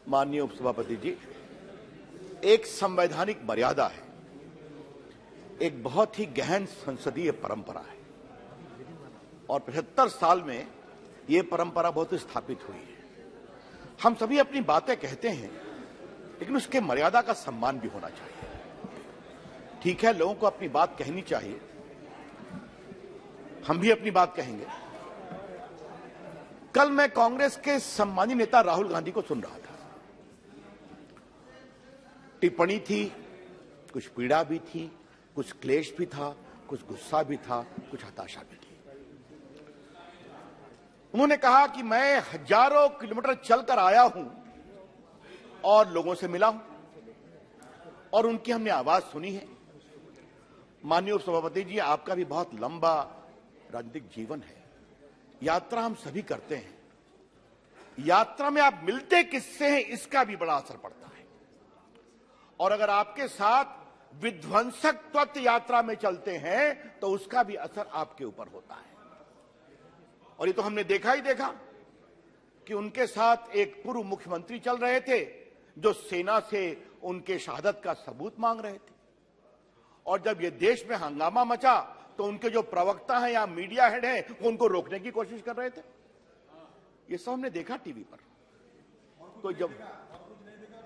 माननीय उपसभापति जी, एक संवैधानिक मर्यादा है, एक बहुत ही गहन संसदीय परंपरा है और 75 साल में यह परंपरा बहुत स्थापित हुई है। हम सभी अपनी बातें कहते हैं, लेकिन उसके मर्यादा का सम्मान भी होना चाहिए। ठीक है, लोगों को अपनी बात कहनी चाहिए, हम भी अपनी बात कहेंगे। कल मैं कांग्रेस के सम्मानीय नेता राहुल गांधी को सुन रहा था। टिप्पणी थी, कुछ पीड़ा भी थी, कुछ क्लेश भी था, कुछ गुस्सा भी था, कुछ हताशा भी थी। उन्होंने कहा कि मैं हजारों किलोमीटर चलकर आया हूं और लोगों से मिला हूं और उनकी हमने आवाज सुनी है। माननीय उपसभापति जी, आपका भी बहुत लंबा राजनीतिक जीवन है। यात्रा हम सभी करते हैं। यात्रा में आप मिलते किससे हैं, इसका भी बड़ा असर पड़ता है। और अगर आपके साथ विध्वंसक तत्व यात्रा में चलते हैं तो उसका भी असर आपके ऊपर होता है। और ये तो हमने देखा ही देखा कि उनके साथ एक पूर्व मुख्यमंत्री चल रहे थे जो सेना से उनके शहादत का सबूत मांग रहे थे। और जब ये देश में हंगामा मचा तो उनके जो प्रवक्ता हैं या मीडिया हेड हैं वो उनको रोकने की कोशिश कर रहे थे। ये सब हमने देखा टीवी पर। तो जब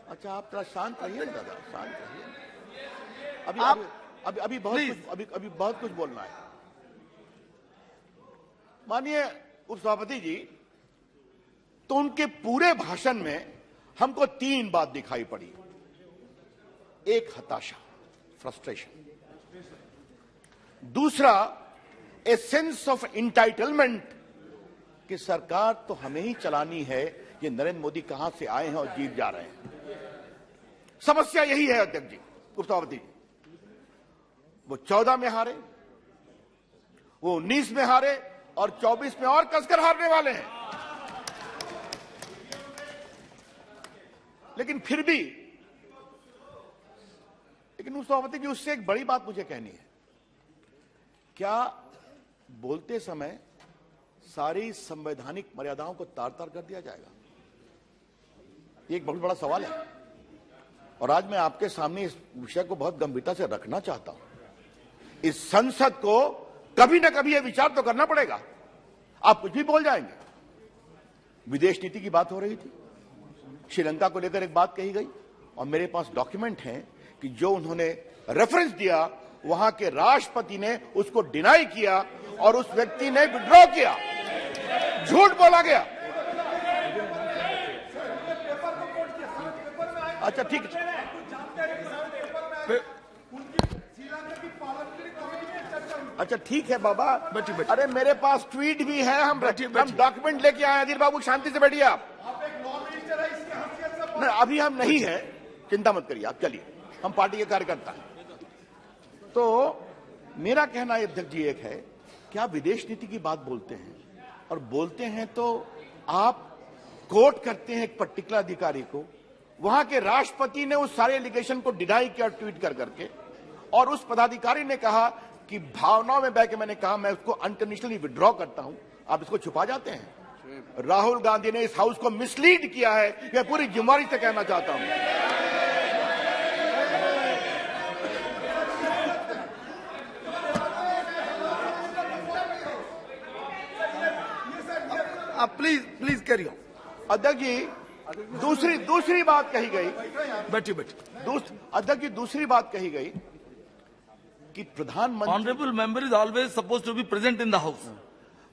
अच्छा, आप थोड़ा शांत रहिए दादा, शांत रहिए। अभी बहुत कुछ बोलना है। माननीय उपसभापति जी, तो उनके पूरे भाषण में हमको 3 बात दिखाई पड़ी। एक, हताशा, फ्रस्ट्रेशन। दूसरा, ए सेंस ऑफ इंटाइटलमेंट कि सरकार तो हमें ही चलानी है, ये नरेंद्र मोदी कहां से आए हैं और जीत जा रहे हैं। समस्या यही है अध्यक्ष जी, उपसभापति जी। वो 14 में हारे, वो 19 में हारे और 24 में और कसकर हारने वाले हैं। लेकिन फिर भी, लेकिन उपसभापति जी, उससे एक बड़ी बात मुझे कहनी है। क्या बोलते समय सारी संवैधानिक मर्यादाओं को तार-तार कर दिया जाएगा? ये एक बहुत बड़ा सवाल है और आज मैं आपके सामने इस विषय को बहुत गंभीरता से रखना चाहता हूं। इस संसद को कभी ना कभी यह विचार तो करना पड़ेगा। आप कुछ भी बोल जाएंगे। विदेश नीति की बात हो रही थी, श्रीलंका को लेकर एक बात कही गई और मेरे पास डॉक्यूमेंट हैं कि जो उन्होंने रेफरेंस दिया वहां के राष्ट्रपति ने उसको डिनाई किया और उस व्यक्ति ने विड्रॉ किया। झूठ बोला गया। अच्छा ठीक है, अच्छा ठीक है बाबा, बैठिए। अरे मेरे पास ट्वीट भी है, हम डॉक्यूमेंट लेके आए। अधीर बाबू शांति से बैठिए आप। नहीं, अभी हम नहीं है, चिंता मत करिए आप, चलिए, हम पार्टी के कार्यकर्ता हैं। तो मेरा कहना अध्यक्ष जी एक है कि आप विदेश नीति की बात बोलते हैं और बोलते हैं तो आप कोट करते हैं एक पर्टिकुलर अधिकारी को। वहां के राष्ट्रपति ने उस सारे एलिगेशन को डिनाई किया ट्वीट कर करके, और उस पदाधिकारी ने कहा कि भावनाओं में बह के मैंने कहा मैं उसको अनकंडीशनली विड्रॉ करता हूं। आप इसको छुपा जाते हैं। राहुल गांधी ने इस हाउस को मिसलीड किया है, मैं पूरी जिम्मेदारी से कहना चाहता हूं। प्लीज करिए अध्यक्ष जी। दूसरी बात कही गई, बैठिए। अध्यक्ष जी, दूसरी बात कही गई कि प्रधानमंत्री, honourable member is always suppose to be present in the house.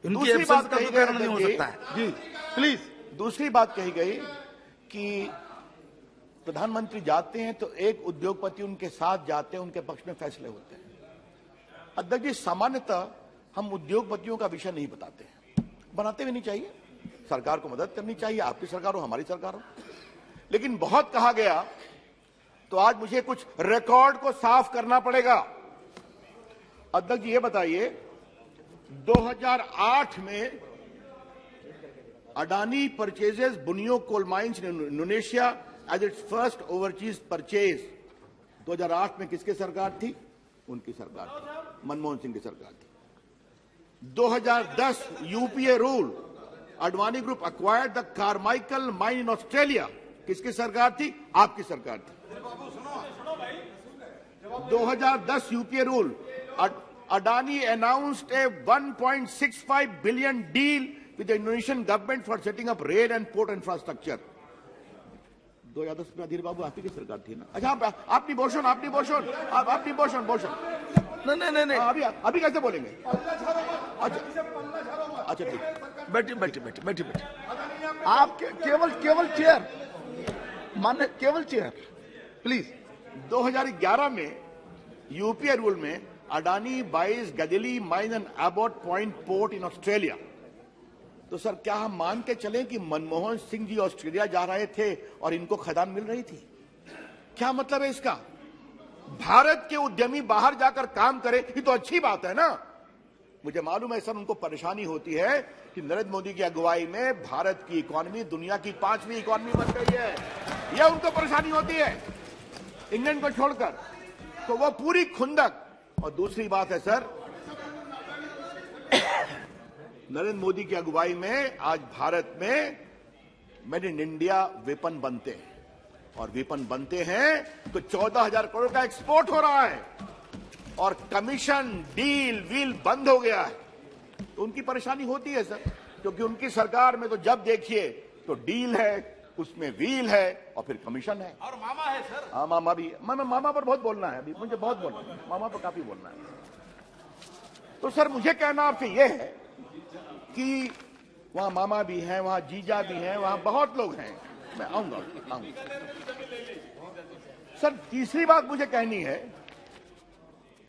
दूसरी बात कही गई नहीं हो सकता है जी, प्लीज। दूसरी बात कही गई कि प्रधानमंत्री जाते हैं तो एक उद्योगपति उनके साथ जाते हैं, उनके पक्ष में फैसले होते हैं। अध्यक्ष जी, सामान्यतः हम उद्योगपतियों का विषय नहीं बताते हैं, बनाते भी नहीं चाहिए। सरकार को मदद करनी चाहिए, आपकी सरकार हो, हमारी सरकार हो। लेकिन बहुत कहा गया तो आज मुझे कुछ रिकॉर्ड को साफ करना पड़ेगा। अध्यक्ष जी, ये बताइए, 2008 में Adani purchases Bunyu coal mines in Indonesia as its first overseas purchase. 2008 में किसकी सरकार थी? उनकी सरकार थी, मनमोहन सिंह की सरकार थी। 2010 UPA rule, Advani Group acquired the Carmichael mine in Australia किसकी सरकार थी? आपकी सरकार थी। 2010 UPA rule, Adani announced a 1.65 billion deal with the Indonesian government for setting up rail and port infrastructure. 2010 में अधीर बाबू आपकी सरकार थी ना? अच्छा, आपनी बोशन नहीं अभी कैसे बोलेंगे? अच्छा ठीक, बैठिए आप केवल चेयर मान्य, केवल चेयर प्लीज। 2011 में यूपीए रूल में Adani buys Galilee mine and Abbot Point port in Australia. तो सर क्या हम मान के चलें कि मनमोहन सिंह जी ऑस्ट्रेलिया जा रहे थे और इनको खदान मिल रही थी? क्या मतलब है इसका? भारत के उद्यमी बाहर जाकर काम करें, ये तो अच्छी बात है ना। मुझे मालूम है सर उनको परेशानी होती है कि नरेंद्र मोदी की अगुवाई में भारत की इकोनॉमी दुनिया की 5वीं इकोनॉमी बन गई है, यह उनको परेशानी होती है इंग्लैंड को छोड़कर, तो वो पूरी खुंदक। और दूसरी बात है सर, नरेंद्र मोदी की अगुवाई में आज भारत में मेड इन इंडिया वेपन बनते हैं, और वेपन बनते हैं तो 14,000 करोड़ का एक्सपोर्ट हो रहा है, और कमीशन डील व्हील बंद हो गया है। तो उनकी परेशानी होती है सर, क्योंकि उनकी सरकार में तो जब देखिए तो डील है, उसमें व्हील है और फिर कमीशन है, और मामा है सर। हाँ मामा भी, मामा पर बहुत बोलना है, अभी मुझे बहुत बोलना है, मामा पर काफी बोलना है। तो सर मुझे कहना आपसे यह है कि वहां मामा भी हैं, वहां जीजा भी हैं, वहां बहुत लोग हैं, मैं आऊंगा। सर तीसरी बात मुझे कहनी है,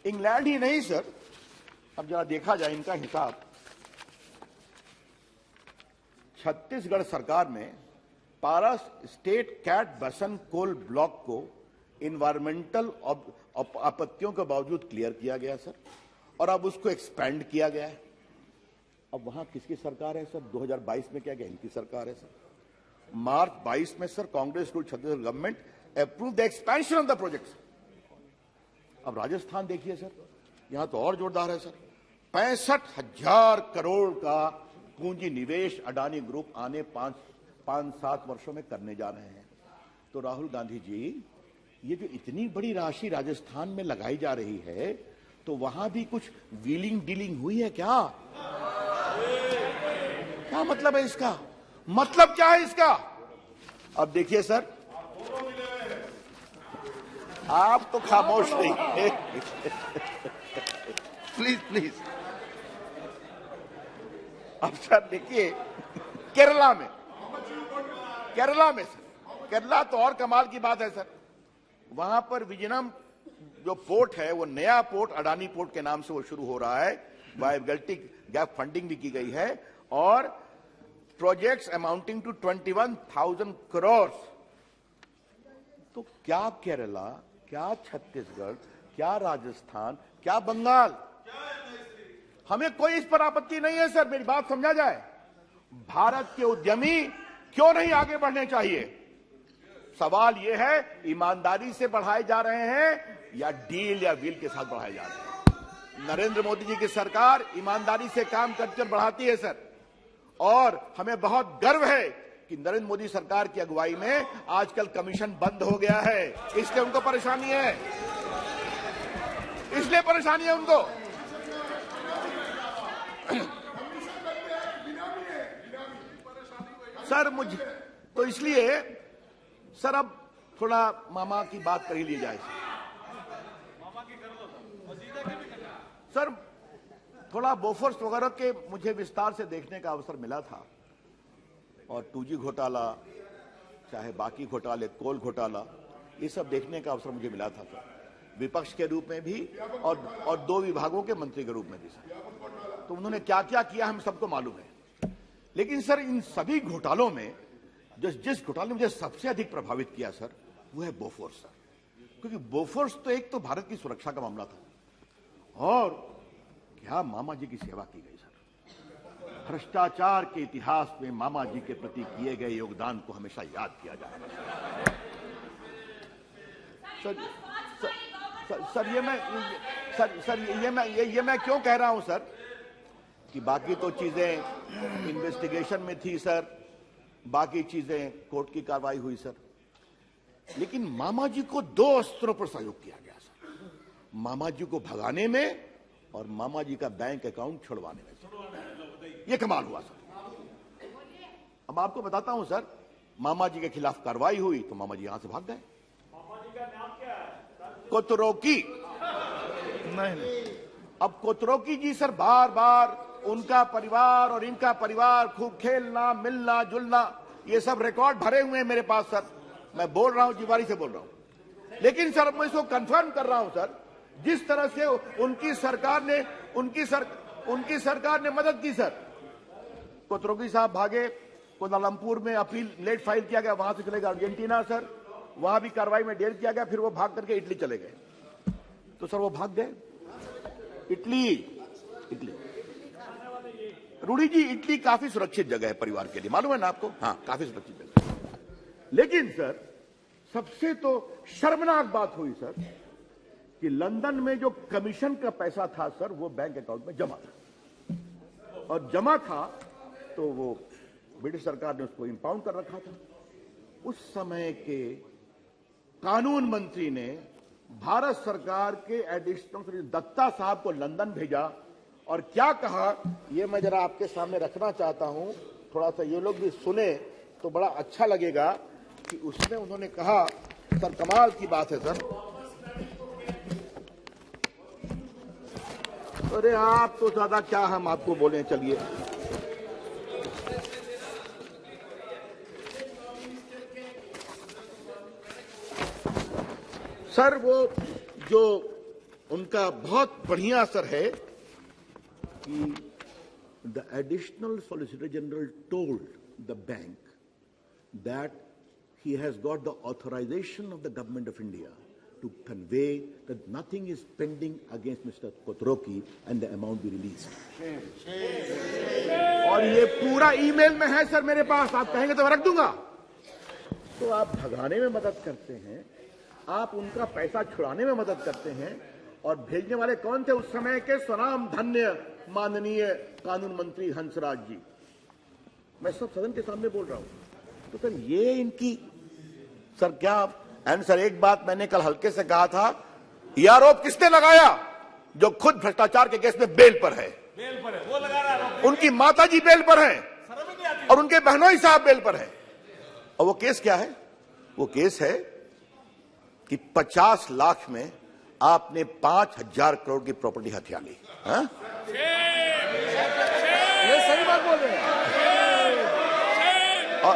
इंग्लैंड ही नहीं सर, अब जरा देखा जाए इनका हिसाब। छत्तीसगढ़ सरकार ने पारस स्टेट कैट बसन कोल ब्लॉक को इन्वायरमेंटल आपत्तियों के बावजूद क्लियर किया गया सर, और अब उसको एक्सपेंड किया गया है। अब वहां किसकी सरकार है सर? 2022 में क्या गया? इनकी सरकार है सर। मार्च 22 में sir Congress rule Chhattisgarh government approve the expansion of the project. अब राजस्थान देखिए सर, यहां तो और जोरदार है सर, 65,000 करोड़ का पूंजी निवेश अडानी ग्रुप आने 5-7 वर्षों में करने जा रहे हैं। तो राहुल गांधी जी, ये जो इतनी बड़ी राशि राजस्थान में लगाई जा रही है, तो वहां भी कुछ व्हीलिंग डीलिंग हुई है क्या? क्या मतलब है इसका? मतलब क्या है इसका? अब देखिए सर, आप तो खामोश नहीं प्लीज। अब सर देखिए, केरला में सर, केरला तो और कमाल की बात है सर, वहां पर विजयनम जो पोर्ट है, वो नया पोर्ट अडानी पोर्ट के नाम से वो शुरू हो रहा है, वायबिलिटी गैप फंडिंग भी की गई है, और प्रोजेक्ट्स अमाउंटिंग टू 21,000 करोड़। तो क्या केरला, क्या छत्तीसगढ़, क्या राजस्थान, क्या बंगाल, हमें कोई इस पर आपत्ति नहीं है सर, मेरी बात समझा जाए। भारत के उद्यमी क्यों नहीं आगे बढ़ने चाहिए? सवाल यह है, ईमानदारी से बढ़ाए जा रहे हैं या डील या व्हील के साथ बढ़ाए जा रहे हैं? नरेंद्र मोदी जी की सरकार ईमानदारी से काम करके बढ़ाती है सर, और हमें बहुत गर्व है कि नरेंद्र मोदी सरकार की अगुवाई में आजकल कमीशन बंद हो गया है। इसलिए उनको परेशानी है, इसलिए परेशानी है उनको। सर मुझे तो इसलिए सर अब थोड़ा मामा की बात कर ही ली जाए सर। थोड़ा बोफोर्स वगैरह के मुझे विस्तार से देखने का अवसर मिला था, और 2G घोटाला, चाहे बाकी घोटाले, कोल घोटाला, ये सब देखने का अवसर मुझे मिला था सर, विपक्ष के रूप में भी और 2 विभागों के मंत्री के रूप में भी सर। तो उन्होंने क्या क्या किया हम सबको मालूम है। लेकिन सर इन सभी घोटालों में जिस घोटाले ने मुझे सबसे अधिक प्रभावित किया सर, वो है बोफोर्स सर, क्योंकि बोफोर्स तो एक तो भारत की सुरक्षा का मामला था, और क्या मामा जी की सेवा की गई सर। भ्रष्टाचार के इतिहास में मामा जी के प्रति किए गए योगदान को हमेशा याद किया जाएगा ये मैं क्यों कह रहा हूं सर कि बाकी तो चीजें इन्वेस्टिगेशन में थी सर, बाकी चीजें कोर्ट की कार्रवाई हुई सर, लेकिन मामा जी को दो अस्त्रों पर सहयोग किया गया सर, मामा जी को भगाने में और मामा जी का बैंक अकाउंट छुड़वाने में सर। ये कमाल हुआ सर। अब आपको बताता हूं सर, मामा जी के खिलाफ कार्रवाई हुई तो मामा जी यहां से भाग गए। मामा जी का नाम क्या है? कोतरोकी। नहीं, अब कोतरोकी जी सर बार बार उनका परिवार और इनका परिवार खूब खेलना मिलना जुलना, ये सब रिकॉर्ड भरे हुए हैं मेरे पास सर। मैं बोल रहा हूं, जिम्मेदारी से बोल रहा हूं। लेकिन सर मैं इसको कंफर्म कर रहा हूं सर, जिस तरह से उनकी सरकार ने मदद की सर। कोतरोकी साहब भागे, कोलालमपुर में अपील लेट फाइल किया गया, वहां से चले गए अर्जेंटीना सर, वहां भी कार्रवाई में देर किया गया, फिर वो भाग करके इटली चले गए। तो सर वो भाग गए इटली। रूडी जी, इटली काफी सुरक्षित जगह है परिवार के लिए, मालूम है ना आपको? हाँ, काफी सुरक्षित जगह है। लेकिन सर सबसे तो शर्मनाक बात हुई सर कि लंदन में जो कमीशन का पैसा था सर, वो बैंक अकाउंट में जमा था, और जमा था तो वो ब्रिटिश सरकार ने उसको इंपाउंड कर रखा था। उस समय के कानून मंत्री ने भारत सरकार के एडिशनल दत्ता साहब को लंदन भेजा और क्या कहा, ये मैं जरा आपके सामने रखना चाहता हूं, थोड़ा सा ये लोग भी सुने तो बड़ा अच्छा लगेगा कि उसमें उन्होंने कहा, सर कमाल की बात है सर। अरे आप तो ज्यादा क्या हम आपको बोले, चलिए। सर वो जो उनका बहुत बढ़िया असर है कि the additional solicitor general told the bank that he has got the authorization of the government of India to convey that nothing is pending against Mr. Kotoroki and the amount be released. और ये पूरा email में है sir मेरे पास, आप कहेंगे तो मैं रख दूंगा। तो आप भगाने में मदद करते हैं, आप उनका पैसा छुड़ाने में मदद करते हैं, और भेजने वाले कौन थे उस समय के? स्वनाम धन्य माननीय कानून मंत्री हंसराज जी। मैं सब सदन के सामने बोल रहा हूं। तो सर ये इनकी सर क्या, एंड सर एक बात मैंने कल हल्के से कहा था, यह आरोप किसने लगाया? जो खुद भ्रष्टाचार के केस में बेल पर है, वो लगा रहा है। उनकी माताजी बेल पर हैं और उनके बहनोई साहब बेल पर हैं। और वो केस क्या है? वो केस है कि 50 लाख में आपने 5,000 करोड़ की प्रॉपर्टी हथिया ली। ये सही बात बोल रहे हैं। और